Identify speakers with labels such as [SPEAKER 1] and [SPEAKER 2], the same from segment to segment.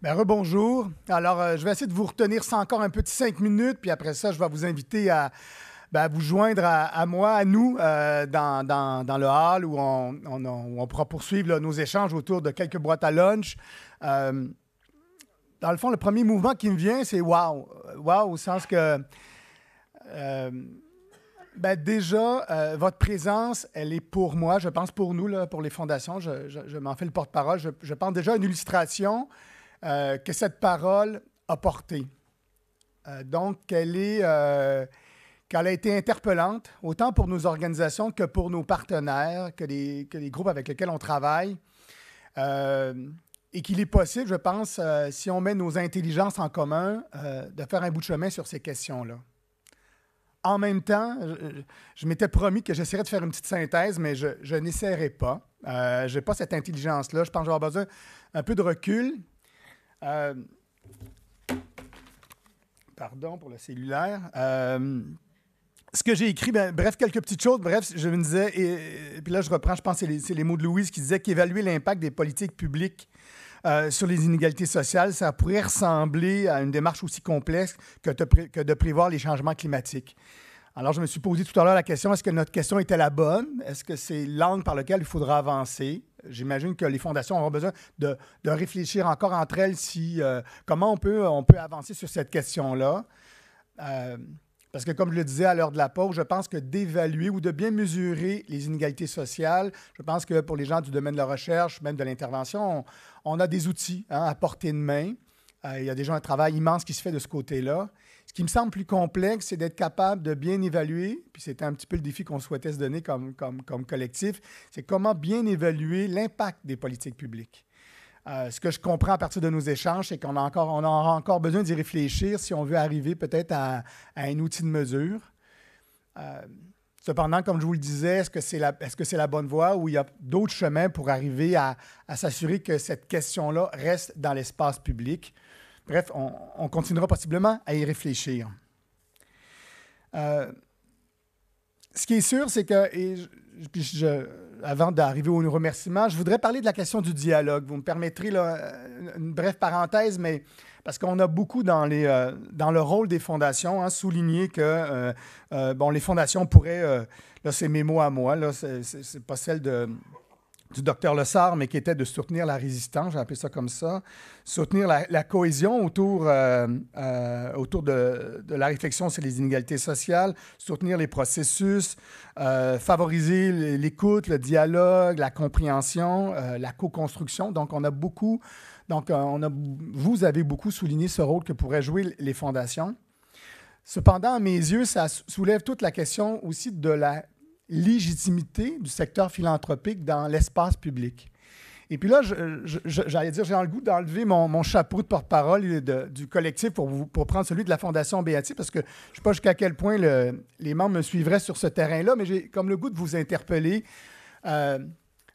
[SPEAKER 1] Ben, rebonjour. Alors, je vais essayer de vous retenir ça encore un petit 5 minutes, puis après ça, je vais vous inviter à vous joindre à moi, à nous, dans le hall où on pourra poursuivre là, nos échanges autour de quelques boîtes à lunch. Euh, Dans le fond, le premier mouvement qui me vient, c'est wow. Wow, au sens que, euh, déjà, votre présence, elle est pour moi, je pense pour nous, là, pour les fondations, je m'en fais le porte-parole. Je pense déjà à une illustration que cette parole a portée. Donc, qu'elle a été interpellante, autant pour nos organisations que pour nos partenaires, que les groupes avec lesquels on travaille. Et qu'il est possible, je pense, si on met nos intelligences en commun, de faire un bout de chemin sur ces questions-là. En même temps, je m'étais promis que j'essaierais de faire une petite synthèse, mais je n'essaierai pas. Je n'ai pas cette intelligence-là. Je pense que je vais avoir besoin un peu de recul. Pardon pour le cellulaire. Ce que j'ai écrit, bref, quelques petites choses. Bref, je me disais, et puis là, je reprends, je pense que c'est les mots de Louise qui disait qu'évaluer l'impact des politiques publiques sur les inégalités sociales, ça pourrait ressembler à une démarche aussi complexe que de prévoir les changements climatiques. Alors, je me suis posé tout à l'heure la question, est-ce que notre question était la bonne? Est-ce que c'est l'angle par lequel il faudra avancer? J'imagine que les fondations auront besoin de réfléchir encore entre elles comment on peut avancer sur cette question-là. Parce que, comme je le disais à l'heure de la pause, je pense que d'évaluer ou de bien mesurer les inégalités sociales, je pense que pour les gens du domaine de la recherche, même de l'intervention, on a des outils à portée de main. Il y a déjà un travail immense qui se fait de ce côté-là. Ce qui me semble plus complexe, c'est d'être capable de bien évaluer, puis c'était un petit peu le défi qu'on souhaitait se donner comme collectif, c'est comment bien évaluer l'impact des politiques publiques. Ce que je comprends à partir de nos échanges, c'est qu'on aura encore besoin d'y réfléchir si on veut arriver peut-être à un outil de mesure. Cependant, comme je vous le disais, est-ce que c'est la bonne voie ou il y a d'autres chemins pour arriver à s'assurer que cette question-là reste dans l'espace public? Bref, on continuera possiblement à y réfléchir. Ce qui est sûr, c'est que, avant d'arriver aux remerciements, je voudrais parler de la question du dialogue. Vous me permettrez là, une brève parenthèse, mais parce qu'on a beaucoup dans le rôle des fondations souligné que les fondations pourraient, là c'est mes mots à moi, là, c'est pas celle du docteur Lessard, mais qui était de soutenir la résistance, j'ai appelé ça comme ça, soutenir la cohésion autour de la réflexion sur les inégalités sociales, soutenir les processus, favoriser l'écoute, le dialogue, la compréhension, la co-construction. Donc, vous avez beaucoup souligné ce rôle que pourraient jouer les fondations. Cependant, à mes yeux, ça soulève toute la question aussi de la légitimité du secteur philanthropique dans l'espace public. Et puis là, j'allais dire, j'ai le goût d'enlever mon chapeau de porte-parole du collectif pour prendre celui de la Fondation Beati, parce que je ne sais pas jusqu'à quel point les membres me suivraient sur ce terrain-là, mais j'ai comme le goût de vous interpeller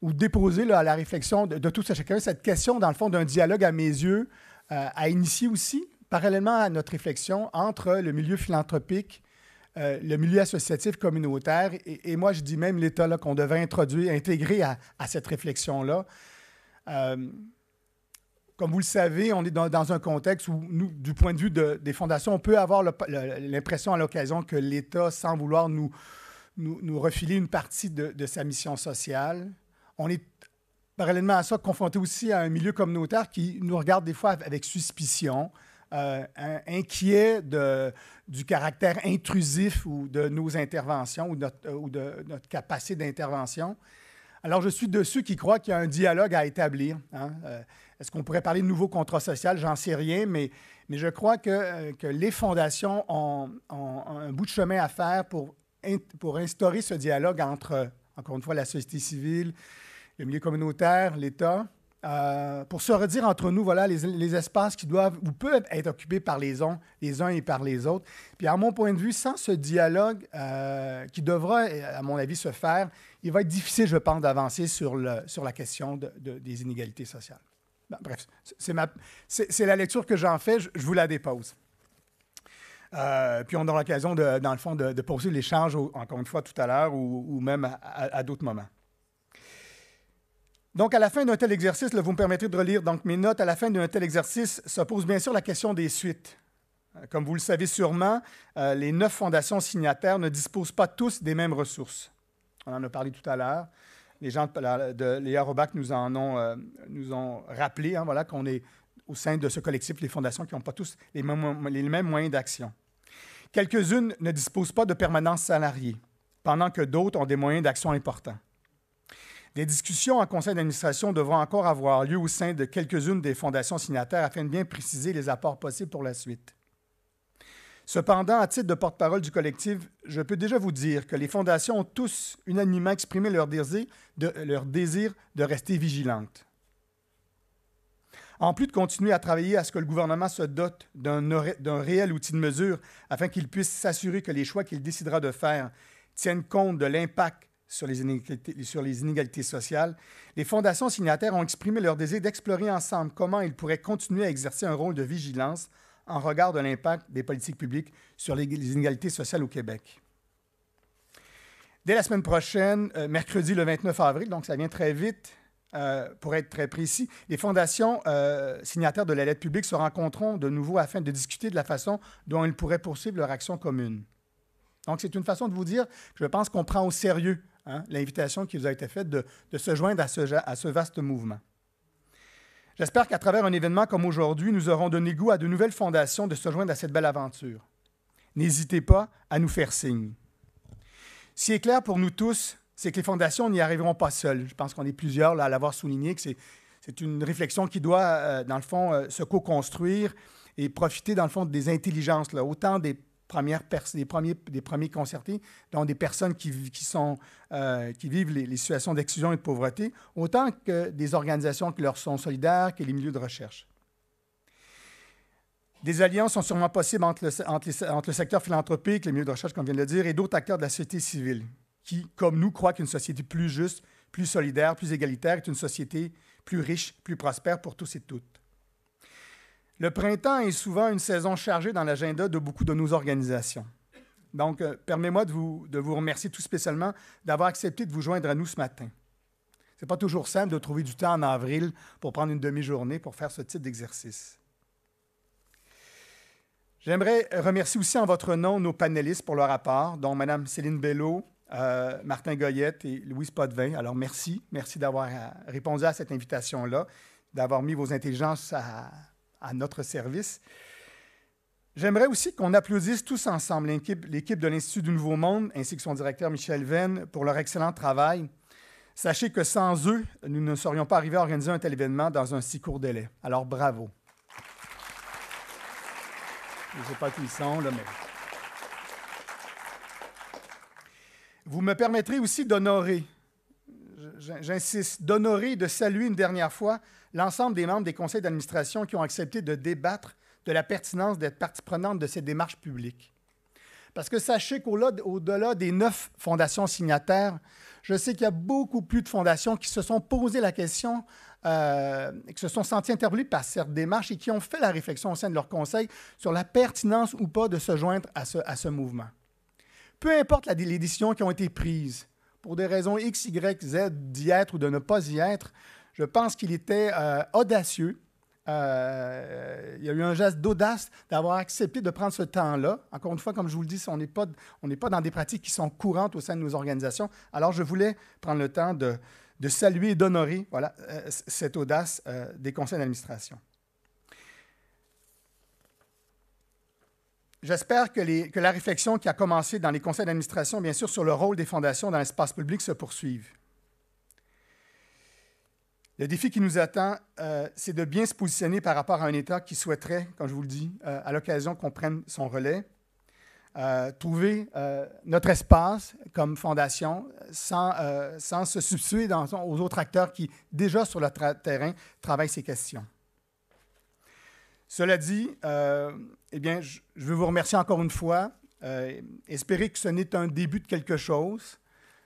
[SPEAKER 1] ou déposer là, à la réflexion de tous et chacun cette question, dans le fond, d'un dialogue à mes yeux, à initier aussi, parallèlement à notre réflexion entre le milieu philanthropique, le milieu associatif communautaire, et moi, je dis même l'État là, qu'on devait intégrer à cette réflexion-là. Comme vous le savez, on est dans un contexte où, nous, du point de vue des fondations, on peut avoir l'impression à l'occasion que l'État, sans vouloir nous refiler une partie de sa mission sociale, on est parallèlement à ça confronté aussi à un milieu communautaire qui nous regarde des fois avec suspicion, inquiet du caractère intrusif ou de nos interventions ou de notre capacité d'intervention. Alors, je suis de ceux qui croient qu'il y a un dialogue à établir. Est-ce qu'on pourrait parler de nouveau contrat social? J'en sais rien, mais je crois que les fondations ont un bout de chemin à faire pour instaurer ce dialogue entre, encore une fois, la société civile, le milieu communautaire, l'État, pour se redire entre nous, voilà, les espaces qui doivent ou peuvent être occupés par les uns et par les autres. Puis, à mon point de vue, sans ce dialogue qui devra, à mon avis, se faire, il va être difficile, je pense, d'avancer sur la question des inégalités sociales. Bref, c'est la lecture que j'en fais, je vous la dépose. Puis, on aura l'occasion, dans le fond, de poursuivre l'échange, encore une fois, tout à l'heure ou même à d'autres moments. Donc, à la fin d'un tel exercice, là, vous me permettrez de relire donc, mes notes. À la fin d'un tel exercice, se pose bien sûr la question des suites. Comme vous le savez sûrement, les 9 fondations signataires ne disposent pas tous des mêmes ressources. On en a parlé tout à l'heure. Les gens de l'EA Robac nous ont rappelé voilà, qu'on est au sein de ce collectif, les fondations qui n'ont pas tous les mêmes moyens d'action. Quelques-unes ne disposent pas de permanence salariée, pendant que d'autres ont des moyens d'action importants. Des discussions en conseil d'administration devront encore avoir lieu au sein de quelques-unes des fondations signataires afin de bien préciser les apports possibles pour la suite. Cependant, à titre de porte-parole du collectif, je peux déjà vous dire que les fondations ont tous unanimement exprimé leur désir de rester vigilantes. En plus de continuer à travailler à ce que le gouvernement se dote d'un réel outil de mesure afin qu'il puisse s'assurer que les choix qu'il décidera de faire tiennent compte de l'impact sur les inégalités sociales, les fondations signataires ont exprimé leur désir d'explorer ensemble comment ils pourraient continuer à exercer un rôle de vigilance en regard de l'impact des politiques publiques sur les inégalités sociales au Québec. Dès la semaine prochaine, mercredi le 29 avril, donc ça vient très vite, pour être très précis, les fondations signataires de la lettre publique se rencontreront de nouveau afin de discuter de la façon dont ils pourraient poursuivre leur action commune. Donc, c'est une façon de vous dire que je pense qu'on prend au sérieux l'invitation qui vous a été faite de se joindre à ce vaste mouvement. J'espère qu'à travers un événement comme aujourd'hui, nous aurons donné goût à de nouvelles fondations de se joindre à cette belle aventure. N'hésitez pas à nous faire signe. Ce qui est clair pour nous tous, c'est que les fondations n'y arriveront pas seules. Je pense qu'on est plusieurs là, à l'avoir souligné, que c'est une réflexion qui doit, dans le fond, se co-construire et profiter, dans le fond, des intelligences, là, autant des premiers concertés, donc des personnes qui vivent les situations d'exclusion et de pauvreté, autant que des organisations qui leur sont solidaires, que les milieux de recherche. Des alliances sont sûrement possibles entre le secteur philanthropique, les milieux de recherche, comme je viens de le dire, et d'autres acteurs de la société civile, qui, comme nous, croient qu'une société plus juste, plus solidaire, plus égalitaire est une société plus riche, plus prospère pour tous et toutes. Le printemps est souvent une saison chargée dans l'agenda de beaucoup de nos organisations. Donc, permettez-moi de vous remercier tout spécialement d'avoir accepté de vous joindre à nous ce matin. Ce n'est pas toujours simple de trouver du temps en avril pour prendre une demi-journée pour faire ce type d'exercice. J'aimerais remercier aussi en votre nom nos panélistes pour leur apport, dont Mme Céline Bello, Martin Goyette et Louise Potvin. Alors, merci d'avoir répondu à cette invitation-là, d'avoir mis vos intelligences à notre service. J'aimerais aussi qu'on applaudisse tous ensemble l'équipe de l'Institut du Nouveau Monde, ainsi que son directeur Michel Venn, pour leur excellent travail. Sachez que sans eux, nous ne serions pas arrivés à organiser un tel événement dans un si court délai. Alors, bravo. Je ne sais pas qui ils sont, là, mais... Vous me permettrez aussi d'honorer, j'insiste, d'honorer et de saluer une dernière fois l'ensemble des membres des conseils d'administration qui ont accepté de débattre de la pertinence d'être partie prenante de ces démarches publiques. Parce que sachez qu'au-delà des 9 fondations signataires, je sais qu'il y a beaucoup plus de fondations qui se sont posées la question, qui se sont senties interpellées par cette démarche et qui ont fait la réflexion au sein de leur conseil sur la pertinence ou pas de se joindre à ce mouvement. Peu importe les décisions qui ont été prises, pour des raisons X, Y, Z, d'y être ou de ne pas y être, je pense qu'il était audacieux. Il y a eu un geste d'audace d'avoir accepté de prendre ce temps-là. Encore une fois, comme je vous le dis, on n'est pas dans des pratiques qui sont courantes au sein de nos organisations. Alors, je voulais prendre le temps de saluer et d'honorer cette audace des conseils d'administration. J'espère que la réflexion qui a commencé dans les conseils d'administration, bien sûr, sur le rôle des fondations dans l'espace public se poursuive. Le défi qui nous attend, c'est de bien se positionner par rapport à un État qui souhaiterait, comme je vous le dis, à l'occasion qu'on prenne son relais, trouver notre espace comme fondation sans se substituer aux autres acteurs qui, déjà sur le terrain, travaillent ces questions. Cela dit, je veux vous remercier encore une fois. Espérer que ce n'est un début de quelque chose.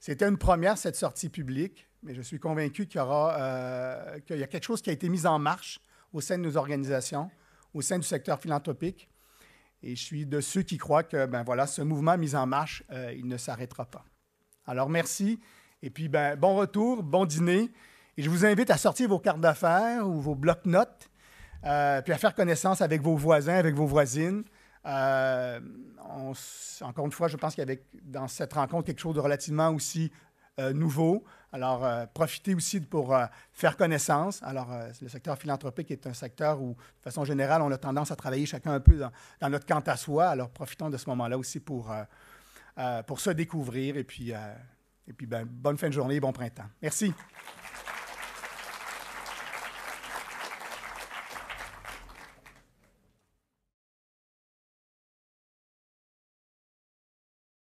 [SPEAKER 1] C'était une première, cette sortie publique, mais je suis convaincu qu'il y a quelque chose qui a été mis en marche au sein de nos organisations, au sein du secteur philanthropique. Et je suis de ceux qui croient que ce mouvement mis en marche, il ne s'arrêtera pas. Alors, merci. Et puis, bon retour, bon dîner. Et je vous invite à sortir vos cartes d'affaires ou vos blocs-notes, puis à faire connaissance avec vos voisins, avec vos voisines. Encore une fois, je pense qu'il y avait dans cette rencontre quelque chose de relativement aussi nouveau. Alors, profitez aussi pour faire connaissance. Alors, le secteur philanthropique est un secteur où, de façon générale, on a tendance à travailler chacun un peu dans notre quant à soi. Alors, profitons de ce moment-là aussi pour se découvrir. Et puis, bonne fin de journée, bon printemps. Merci.